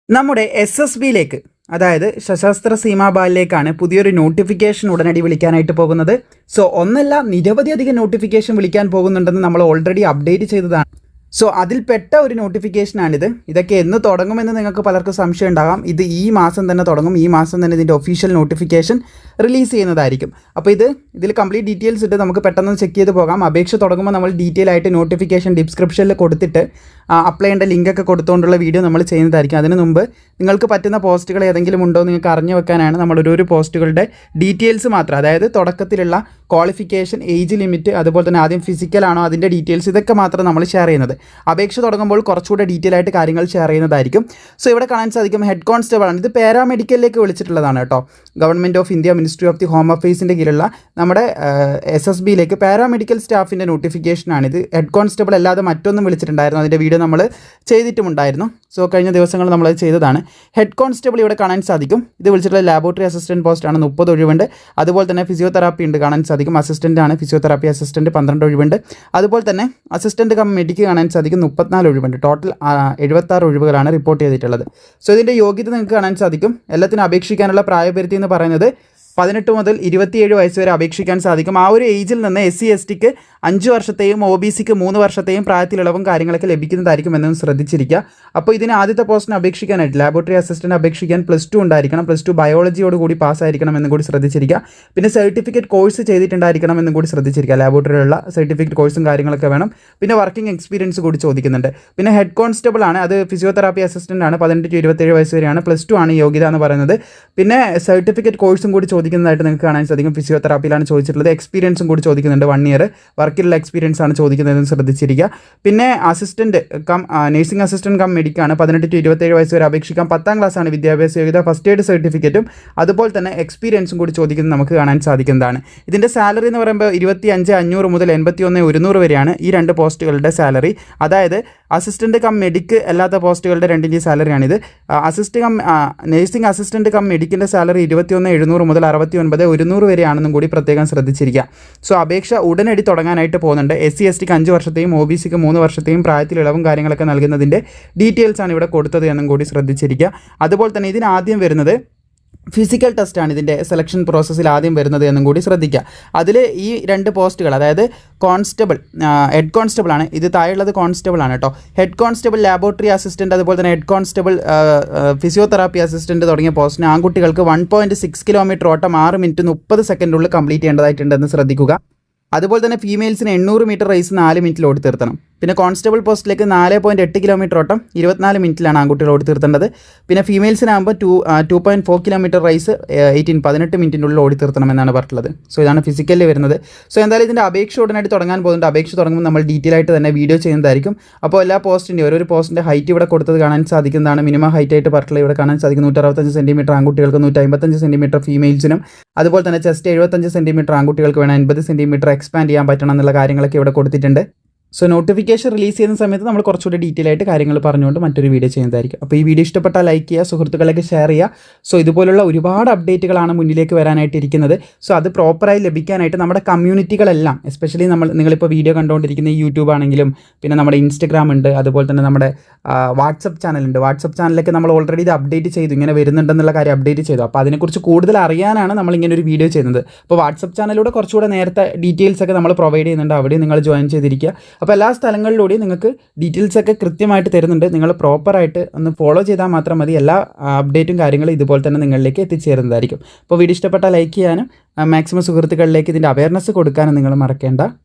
നമ്മുടെ SSBയിലേക്ക് അതായത് സശസ്ത്ര സീമാ ബാലിലേക്കാണ് പുതിയൊരു നോട്ടിഫിക്കേഷൻ ഉടനടി വിളിക്കാനായിട്ട് പോകുന്നത്. സോ ഒന്നല്ല നിരവധിയധികം നോട്ടിഫിക്കേഷൻ വിളിക്കാൻ പോകുന്നുണ്ടെന്ന് നമ്മൾ ഓൾറെഡി അപ്ഡേറ്റ് ചെയ്തതാണ്. സോ അതിൽപ്പെട്ട ഒരു നോട്ടിഫിക്കേഷനാണിത്. ഇതൊക്കെ എന്ന് തുടങ്ങുമെന്ന് നിങ്ങൾക്ക് പലർക്കും സംശയം ഉണ്ടാകാം. ഇത് ഈ മാസം തന്നെ തുടങ്ങും. ഈ മാസം തന്നെ ഇതിൻ്റെ ഒഫീഷ്യൽ നോട്ടിഫിക്കേഷൻ റിലീസ് ചെയ്യുന്നതായിരിക്കും. അപ്പോൾ ഇതിൽ കംപ്ലീറ്റ് ഡീറ്റെയിൽസ് ഇട്ട് നമുക്ക് പെട്ടെന്ന് ചെക്ക് ചെയ്ത് പോകാം. അപേക്ഷ തുടങ്ങുമ്പോൾ നമ്മൾ ഡീറ്റെയിൽ ആയിട്ട് നോട്ടിഫിക്കേഷൻ ഡിസ്ക്രിപ്ഷനിൽ കൊടുത്തിട്ട് അപ്ലൈ ചെയ്യേണ്ട ലിങ്കൊക്കെ കൊടുത്തുകൊണ്ടുള്ള വീഡിയോ നമ്മൾ ചെയ്യുന്നതായിരിക്കും. അതിന് മുമ്പ് നിങ്ങൾക്ക് പറ്റുന്ന പോസ്റ്റുകൾ ഏതെങ്കിലും ഉണ്ടോ നിങ്ങൾക്ക് അറിഞ്ഞു വെക്കാനാണ് നമ്മൾ ഓരോ പോസ്റ്റുകളുടെ ഡീറ്റെയിൽസ് മാത്രം, അതായത് തുടക്കത്തിലുള്ള ക്വാളിഫിക്കേഷൻ, ഏജ് ലിമിറ്റ്, അതുപോലെ തന്നെ ആദ്യം ഫിസിക്കലാണോ അതിൻ്റെ ഡീറ്റെയിൽസ്, ഇതൊക്കെ മാത്രം നമ്മൾ ഷെയർ ചെയ്യുന്നത്. അപേക്ഷ തുടങ്ങുമ്പോൾ കുറച്ചുകൂടെ ഡീറ്റെയിൽ ആയിട്ട് കാര്യങ്ങൾ ഷെയർ ചെയ്യുന്നതായിരിക്കും. സോ ഇവിടെ കാണാൻ സാധിക്കും ഹെഡ് കോൺസ്റ്റബിൾ ആണ്. ഇത് പാരാമെഡിക്കലിലേക്ക് വിളിച്ചിട്ടുള്ളതാണ് കേട്ടോ. Government of India ministry of the home അഫയേഴ്സിൻ്റെ കീഴിലുള്ള നമ്മുടെ SSBയിലേക്ക് പാരാമെഡിക്കൽ സ്റ്റാഫിൻ്റെ നോട്ടിഫിക്കേഷനാണിത്. ഹെഡ് കോൺസ്റ്റബിൾ അല്ലാതെ മറ്റൊന്നും വിളിച്ചിട്ടുണ്ടായിരുന്നു. അതിൻ്റെ വീഡിയോ നമ്മൾ ചെയ്തിട്ടുമുണ്ടായിരുന്നു. സോ കഴിഞ്ഞ ദിവസങ്ങൾ നമ്മളത് ചെയ്തതാണ്. ഹെഡ് കോൺസ്റ്റബിൾ ഇവിടെ കാണാൻ സാധിക്കും. ഇത് വിളിച്ചിട്ടുള്ള ലാബോറട്ടറി അസിസ്റ്റൻറ്റ് പോസ്റ്റാണ്, 30 ഒഴിവുണ്ട്. അതുപോലെ തന്നെ ഫിസിയോതെറാപ്പി ഉണ്ട്, കാണാൻ സാധിക്കും. അസിസ്റ്റൻ്റ് ആണ്, ഫിസിയോതെറാപ്പി അസിസ്റ്റൻറ്റ് 12 ഒഴിവുണ്ട്. അതുപോലെ തന്നെ അസിസ്റ്റൻറ്റ് കം മെഡിക്ക് കാണാൻ സാധിക്കും, 34 ഒഴിവുണ്ട്. ടോട്ടൽ 76 ഒഴിവുകളാണ് റിപ്പോർട്ട് ചെയ്തിട്ടുള്ളത്. സോ ഇതിൻ്റെ യോഗ്യത നിങ്ങൾക്ക് കാണാൻ സാധിക്കും. എല്ലാത്തിനും അപേക്ഷിക്കാനുള്ള പ്രായപരിധി എന്ന് പറയുന്നത് 18 മുതൽ 27 വയസ്സ് വരെ അപേക്ഷിക്കാൻ സാധിക്കും. ആ ഒരു ഏജിൽ നിന്ന് SC/STക്ക് 5 വർഷത്തെയും OBCക്ക് 3 വർഷത്തെയും പ്രായത്തിലിളവും കാര്യങ്ങളൊക്കെ ലഭിക്കുന്നതായിരിക്കും എന്നൊന്നും ശ്രദ്ധിച്ചിരിക്കുക. അപ്പോൾ ഇതിന് ആദ്യത്തെ പോസ്റ്റിന് അപേക്ഷിക്കാനായിട്ട് ലാബോറട്ടറി അസിസ്റ്റൻറ്റ് അപേക്ഷിക്കാൻ +2 ഉണ്ടായിരിക്കണം. +2 ബയോളജിയോട് കൂടി പാസ്സായിരിക്കണം എന്നും കൂടി ശ്രദ്ധിച്ചിരിക്കുക. പിന്നെ സർട്ടിഫിക്കറ്റ് കോഴ്സ് ചെയ്തിട്ടുണ്ടായിരിക്കണം എന്നും കൂടി ശ്രദ്ധിച്ചിരിക്കുക. ലാബോറട്ടറിയിലുള്ള സർട്ടിഫിക്കറ്റ് കോഴ്സും കാര്യങ്ങളൊക്കെ വേണം. പിന്നെ വർക്കിംഗ് എക്സ്പീരിയൻസ് കൂടി ചോദിക്കുന്നുണ്ട്. പിന്നെ ഹെഡ് കോൺസ്റ്റബിൾ ആണ്, അത് ഫിസിയോതെറാപ്പി അസിസ്റ്റൻ്റ് ആണ്, 18 to 27 വയസ്സ് വരെയാണ്. +2 ആണ് യോഗ്യത എന്ന് പറയുന്നത്. പിന്നെ സർട്ടിഫിക്കറ്റ് കോഴ്സും കൂടി ചോദിക്കുന്നതായിട്ട് നിങ്ങൾക്ക് കാണാൻ സാധിക്കും. ഫിസിയോതെറാപ്പിയിലാണ് ചോദിച്ചിട്ടുള്ളത്. എക്സ്പീരിയൻസും കൂടി ചോദിക്കുന്നുണ്ട്. 1 year വർക്കിലുള്ള എക്സ്പീരിയൻസ് ആണ് ചോദിക്കുന്നതെന്ന് ശ്രദ്ധിച്ചിരിക്കുക. പിന്നെ assistant cum nursing assistant cum മെഡിക്കാണ്, 18 to 27 വയസ്സ് വരെ അപേക്ഷിക്കാം. 10ാം ക്ലാസ്സാണ് വിദ്യാഭ്യാസ യോഗ്യത. ഫസ്റ്റ് എയ്ഡ് സർട്ടിഫിക്കറ്റും അതുപോലെ തന്നെ എക്സ്പീരിയൻസും കൂടി ചോദിക്കുന്നത് നമുക്ക് കാണാൻ സാധിക്കുന്നതാണ്. ഇതിൻ്റെ സാലറി എന്ന് പറയുമ്പോൾ 25,500 മുതൽ 81,100 വരെയാണ് ഈ 2 പോസ്റ്റുകളുടെ സാലറി. അതായത് അസിസ്റ്റൻറ്റ് കം മെഡിക്ക് അല്ലാത്ത പോസ്റ്റുകളുടെ 2ൻ്റെയും സാലറിയാണിത്. നഴ്സിംഗ് അസിസ്റ്റൻറ്റ് കം മെഡിക്കിൻ്റെ സാലറി 21,700 മുതൽ 69,100 വരെയാണെന്നും കൂടി പ്രത്യേകം ശ്രദ്ധിച്ചിരിക്കുക. സോ അപേക്ഷ ഉടനടി തുടങ്ങാനായിട്ട് പോകുന്നുണ്ട്. SC/STക്ക് 5 വർഷത്തെയും OBCക്ക് 3 വർഷത്തെയും പ്രായത്തിൽ ഇളവും കാര്യങ്ങളൊക്കെ നൽകുന്നതിൻ്റെ ഡീറ്റെയിൽസ് ആണ് ഇവിടെ കൊടുത്തത് എന്നും കൂടി ശ്രദ്ധിച്ചിരിക്കുക. അതുപോലെ തന്നെ ഇതിനാദ്യം വരുന്നത് ഫിസിക്കൽ ടെസ്റ്റാണ് ഇതിൻ്റെ സെലക്ഷൻ പ്രോസസ്സിൽ ആദ്യം വരുന്നത് എന്നും കൂടി ശ്രദ്ധിക്കുക. അതിൽ ഈ 2 പോസ്റ്റുകൾ, അതായത് കോൺസ്റ്റബിൾ, ഹെഡ് കോൺസ്റ്റബിൾ ആണ്, ഇത് താഴെയുള്ളത് കോൺസ്റ്റബിൾ ആണ് കേട്ടോ. ഹെഡ് കോൺസ്റ്റബിൾ, ലാബോറട്ടറി അസിസ്റ്റൻറ്റ്, അതുപോലെ തന്നെ ഹെഡ് കോൺസ്റ്റബിൾ, ഫിസിയോതെറാപ്പി അസിസ്റ്റൻറ്റ് തുടങ്ങിയ പോസ്റ്റിന് ആൺകുട്ടികൾക്ക് 1.6 കിലോമീറ്റർ ഓട്ടം 6 മിനിറ്റ് 30 സെക്കൻഡിനുള്ളിൽ കംപ്ലീറ്റ് ചെയ്യേണ്ടതായിട്ടുണ്ടെന്ന് ശ്രദ്ധിക്കുക. അതുപോലെ തന്നെ ഫീമെയിൽസിന് 800 മീറ്റർ റേസ് 4 മിനിറ്റിൽ ഓടി തീർത്തണം. പിന്നെ കോൺസ്റ്റബിൾ പോസ്റ്റിലേക്ക് 4.8 കിലോമീറ്റർ ഓട്ടം 24 മിനിറ്റിലാണ് ആൺകുട്ടികൾ ഓടി തീർത്തേണ്ടത്. പിന്നെ ഫീമെയിൽസിനാകുമ്പോൾ 2.4 കിലോമീറ്റർ റേസ് 18 മിനിറ്റിനുള്ളിൽ ഓടി തീർത്തണം എന്നാണ് പറഞ്ഞിട്ടുള്ളത്. സോ ഇതാണ് ഫിസിക്കലിൽ വരുന്നത്. സോ എന്തായാലും ഇതിൻ്റെ അപേക്ഷ ഉടനായിട്ട് തുടങ്ങാൻ പോകുന്നുണ്ട്. അപേക്ഷ തുടങ്ങുമ്പോൾ നമ്മൾ ഡീറ്റെയിൽ ആയിട്ട് തന്നെ വീഡിയോ ചെയ്യുന്നതായിരിക്കും. അപ്പോൾ എല്ലാ പോസ്റ്റിൻ്റെയും ഓരോ പോസ്റ്റിൻ്റെ ഹൈറ്റ് ഇവിടെ കൊടുത്തത് കാണാൻ സാധിക്കുന്നതാണ്. മിനിമം ഹൈറ്റ് ആയിട്ട് പറഞ്ഞിട്ടുള്ളത് ഇവിടെ കാണാൻ സാധിക്കും. 165 സെൻറ്റിമീറ്റർ ആൺകുട്ടികൾക്ക്, 155 സെൻറ്റിമീറ്റർ ഫീമെയിൽസിനും, അതുപോലെ തന്നെ ചെസ്റ്റ് 75 സെൻറ്റിമീറ്റർ ആൺകുട്ടികൾക്ക് വേണം, 80 സെൻറ്റിമീറ്റർ എക്സ്പാൻഡ് ചെയ്യാൻ പറ്റണം എന്നുള്ള കാര്യങ്ങളൊക്കെ ഇവിടെ കൊടുത്തിട്ടുണ്ട്. സോ നോട്ടിഫിക്കേഷൻ റിലീസ് ചെയ്യുന്ന സമയത്ത് നമ്മൾ കുറച്ചുകൂടി ഡീറ്റെയിൽ ആയിട്ട് കാര്യങ്ങൾ പറഞ്ഞുകൊണ്ട് മറ്റൊരു വീഡിയോ ചെയ്യുന്നതായിരിക്കും. അപ്പോൾ ഈ വീഡിയോ ഇഷ്ടപ്പെട്ടാൽ ലൈക്ക് ചെയ്യുക, സുഹൃത്തുക്കളൊക്കെ ഷെയർ ചെയ്യുക. സോ ഇതുപോലുള്ള ഒരുപാട് അപ്ഡേറ്റുകളാണ് മുന്നിലേക്ക് വരാനായിട്ട് ഇരിക്കുന്നത്. സോ അത് പ്രോപ്പറായി ലഭിക്കാനായിട്ട് നമ്മുടെ കമ്മ്യൂണിറ്റികളെല്ലാം, എസ്പെഷ്യലി നിങ്ങളിപ്പോൾ വീഡിയോ കണ്ടുകൊണ്ടിരിക്കുന്ന ഈ യൂട്യൂബ് ആണെങ്കിലും, പിന്നെ നമ്മുടെ ഇൻസ്റ്റഗ്രാം ഉണ്ട്, അതുപോലെ തന്നെ നമ്മുടെ വാട്സപ്പ് ചാനലുണ്ട്. വാട്സപ്പ് ചാനലൊക്കെ നമ്മൾ ഓൾറെഡി ഇത് അപ്ഡേറ്റ് ചെയ്തു, ഇങ്ങനെ വരുന്നുണ്ടെന്നുള്ള കാര്യം അപ്ഡേറ്റ് ചെയ്തു. അപ്പോൾ അതിനെക്കുറിച്ച് കൂടുതൽ അറിയാനാണ് നമ്മളിങ്ങനെ ഒരു വീഡിയോ ചെയ്യുന്നത്. അപ്പോൾ വാട്സപ്പ് ചാനലിലൂടെ കുറച്ചുകൂടെ നേരത്തെ ഡീറ്റെയിൽസ് ഒക്കെ നമ്മൾ പ്രൊവൈഡ് ചെയ്യുന്നുണ്ട്. അവിടെ നിങ്ങൾ ജോയിൻ ചെയ്തിരിക്കുക. അപ്പോൾ എല്ലാ സ്ഥലങ്ങളിലൂടെയും നിങ്ങൾക്ക് ഡീറ്റെയിൽസൊക്കെ കൃത്യമായിട്ട് തരുന്നുണ്ട്. നിങ്ങൾ പ്രോപ്പറായിട്ട് ഒന്ന് ഫോളോ ചെയ്താൽ മാത്രം മതി. എല്ലാ അപ്ഡേറ്റും കാര്യങ്ങളും ഇതുപോലെ തന്നെ നിങ്ങളിലേക്ക് എത്തിച്ചേരുന്നതായിരിക്കും. അപ്പോൾ വീഡിയോ ഇഷ്ടപ്പെട്ടാൽ ലൈക്ക് ചെയ്യാനും മാക്സിമം സുഹൃത്തുക്കളിലേക്ക് ഇതിൻ്റെ അവയർനെസ് കൊടുക്കാനും നിങ്ങൾ മറക്കേണ്ട.